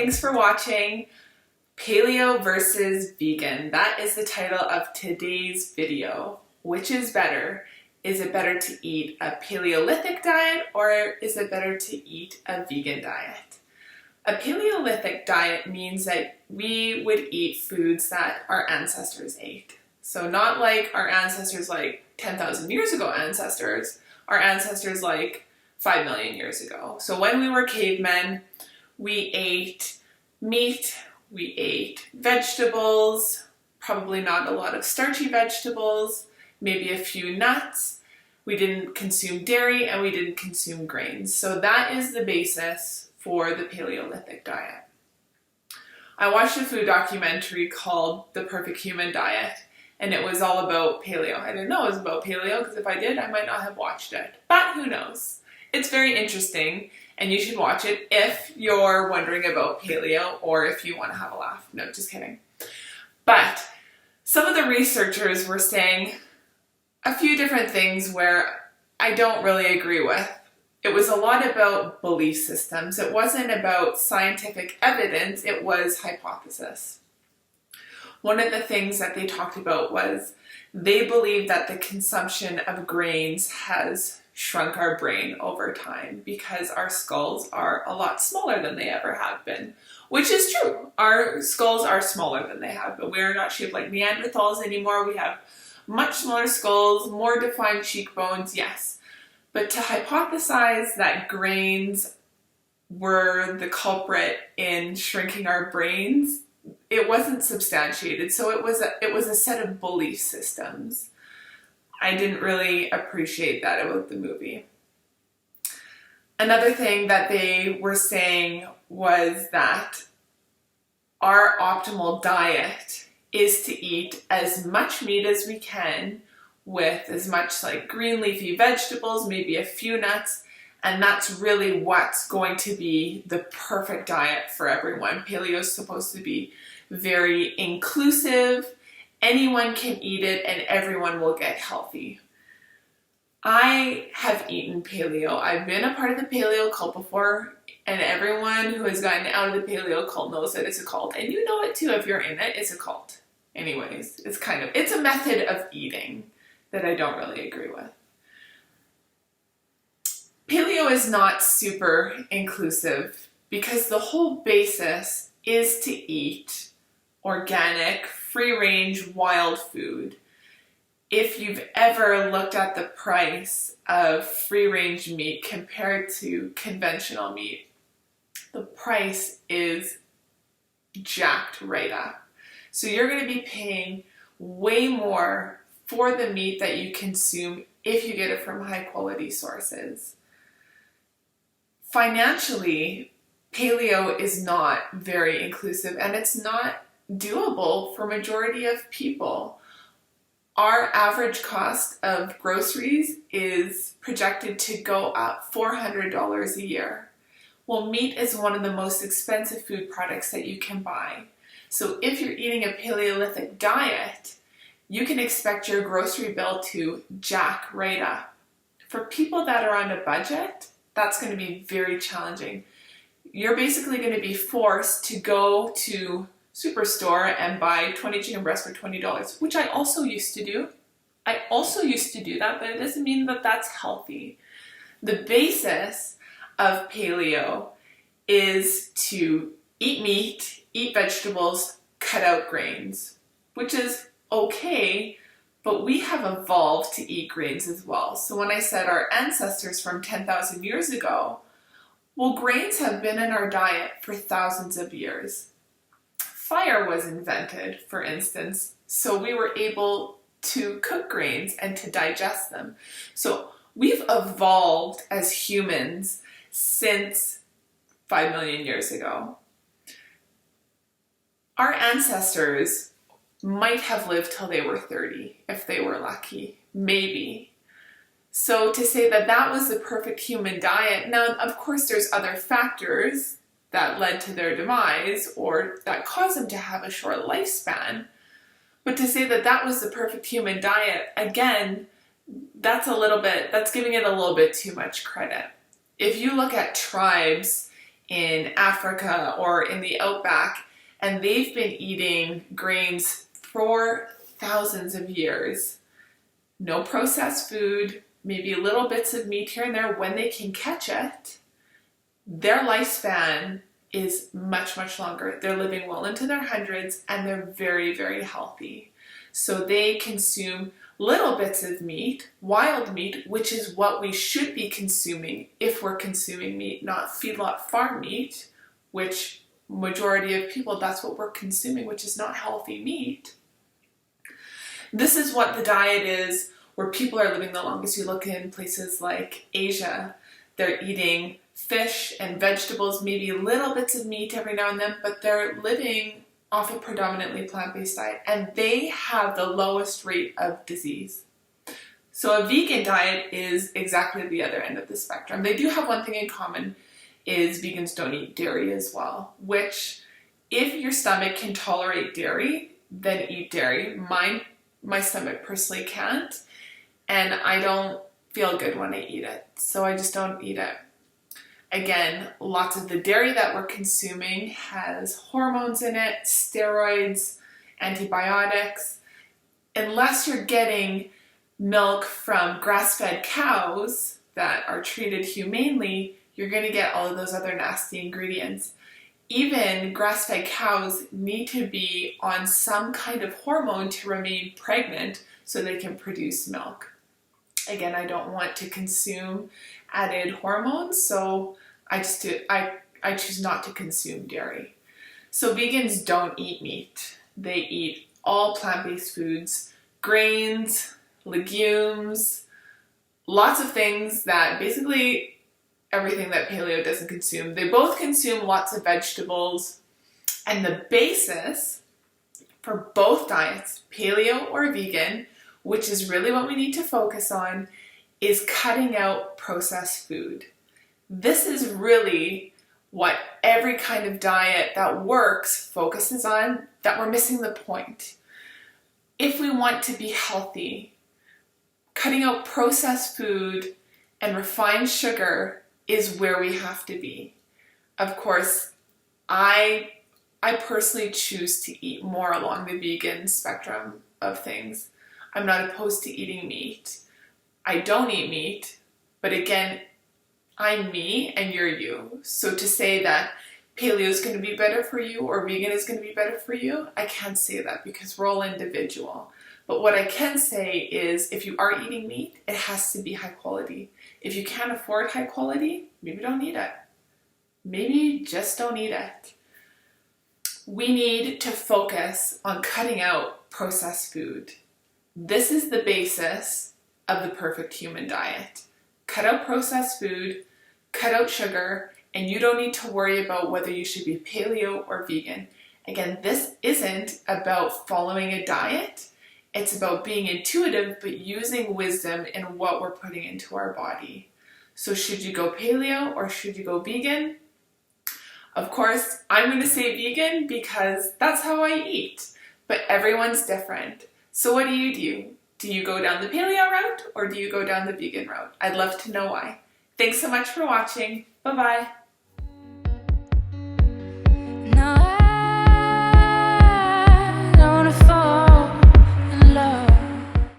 thanks for watching. Paleo versus vegan. That is the title of today's video. Which is better? Is it better to eat a Paleolithic diet or is it better to eat a vegan diet? A Paleolithic diet means that we would eat foods that our ancestors ate. So not like our ancestors like 10,000 years ago our ancestors like 5 million years ago. So when we were cavemen, we ate meat, we ate vegetables, probably not a lot of starchy vegetables, maybe a few nuts. We didn't consume dairy and we didn't consume grains. So that is the basis for the Paleolithic diet. I watched a food documentary called The Perfect Human Diet, and it was all about paleo. I didn't know it was about paleo because if I did, I might not have watched it. But who knows? It's very interesting and you should watch it if you're wondering about paleo or if you want to have a laugh. No, just kidding. But some of the researchers were saying a few different things where I don't really agree with. It was a lot about belief systems. It wasn't about scientific evidence, it was hypothesis. One of the things that they talked about was they believe that the consumption of grains has shrunk our brain over time because our skulls are a lot smaller than they ever have been, which is true. Our skulls are smaller than they have been. We're not shaped like Neanderthals anymore. We have much smaller skulls, more defined cheekbones, yes. But to hypothesize that grains were the culprit in shrinking our brains, it wasn't substantiated. So it was a set of belief systems. I didn't really appreciate that about the movie. Another thing that they were saying was that our optimal diet is to eat as much meat as we can with as much like green leafy vegetables, maybe a few nuts, and that's really what's going to be the perfect diet for everyone. Paleo is supposed to be very inclusive. Anyone can eat it and everyone will get healthy. I have eaten paleo. I've been a part of the paleo cult before, and everyone who has gotten out of the paleo cult knows that it's a cult. And you know it too if you're in it, it's a cult. Anyways, it's a method of eating that I don't really agree with. Paleo is not super inclusive because the whole basis is to eat organic, free-range, wild food. If you've ever looked at the price of free-range meat compared to conventional meat, the price is jacked right up. So you're going to be paying way more for the meat that you consume if you get it from high-quality sources. Financially, paleo is not very inclusive and it's not doable for majority of people. Our average cost of groceries is projected to go up $400 a year. Well, meat is one of the most expensive food products that you can buy. So if you're eating a Paleolithic diet, you can expect your grocery bill to jack right up. For people that are on a budget, that's going to be very challenging. You're basically going to be forced to go to Superstore and buy 20 chicken breasts for $20, which I also used to do. I also used to do that, but it doesn't mean that that's healthy. The basis of paleo is to eat meat, eat vegetables, cut out grains, which is okay, but we have evolved to eat grains as well. So when I said our ancestors from 10,000 years ago, well, grains have been in our diet for thousands of years. Fire was invented, for instance, so we were able to cook grains and to digest them. So we've evolved as humans since 5 million years ago. Our ancestors might have lived till they were 30 if they were lucky, maybe. So to say that that was the perfect human diet, now of course there's other factors that led to their demise or that caused them to have a short lifespan. But to say that that was the perfect human diet, again, that's giving it a little bit too much credit. If you look at tribes in Africa or in the outback, and they've been eating grains for thousands of years. No processed food, maybe little bits of meat here and there when they can catch it. Their lifespan is much, much longer. They're living well into their hundreds and they're very, very healthy. So they consume little bits of meat, wild meat, which is what we should be consuming if we're consuming meat, not feedlot farm meat, which majority of people, that's what we're consuming, which is not healthy meat. This is what the diet is where people are living the longest. You look in places like Asia, they're eating fish and vegetables, maybe little bits of meat every now and then, but they're living off a predominantly plant-based diet, and they have the lowest rate of disease. So a vegan diet is exactly the other end of the spectrum. They do have one thing in common, is vegans don't eat dairy as well, which if your stomach can tolerate dairy, then eat dairy. My stomach personally can't, and I don't feel good when I eat it, so I just don't eat it. Again, lots of the dairy that we're consuming has hormones in it, steroids, antibiotics. Unless you're getting milk from grass-fed cows that are treated humanely, you're going to get all of those other nasty ingredients. Even grass-fed cows need to be on some kind of hormone to remain pregnant so they can produce milk. Again, I don't want to consume added hormones, so I choose not to consume dairy. So vegans don't eat meat. They eat all plant-based foods, grains, legumes, lots of things that basically everything that paleo doesn't consume. They both consume lots of vegetables, and the basis for both diets, paleo or vegan, which is really what we need to focus on, is cutting out processed food. This is really what every kind of diet that works focuses on, that we're missing the point. If we want to be healthy, cutting out processed food and refined sugar is where we have to be. Of course, I personally choose to eat more along the vegan spectrum of things. I'm not opposed to eating meat. I don't eat meat, but again, I'm me and you're you. So to say that paleo is going to be better for you or vegan is going to be better for you, I can't say that because we're all individual. But what I can say is if you are eating meat, it has to be high quality. If you can't afford high quality, maybe don't eat it. Maybe just don't eat it. We need to focus on cutting out processed food. This is the basis of the perfect human diet. Cut out processed food, cut out sugar, and you don't need to worry about whether you should be paleo or vegan. Again, this isn't about following a diet. It's about being intuitive, but using wisdom in what we're putting into our body. So should you go paleo or should you go vegan? Of course, I'm going to say vegan because that's how I eat, but everyone's different. So what do? Do you go down the paleo route or do you go down the vegan route? I'd love to know why. Thanks so much for watching. Bye-bye.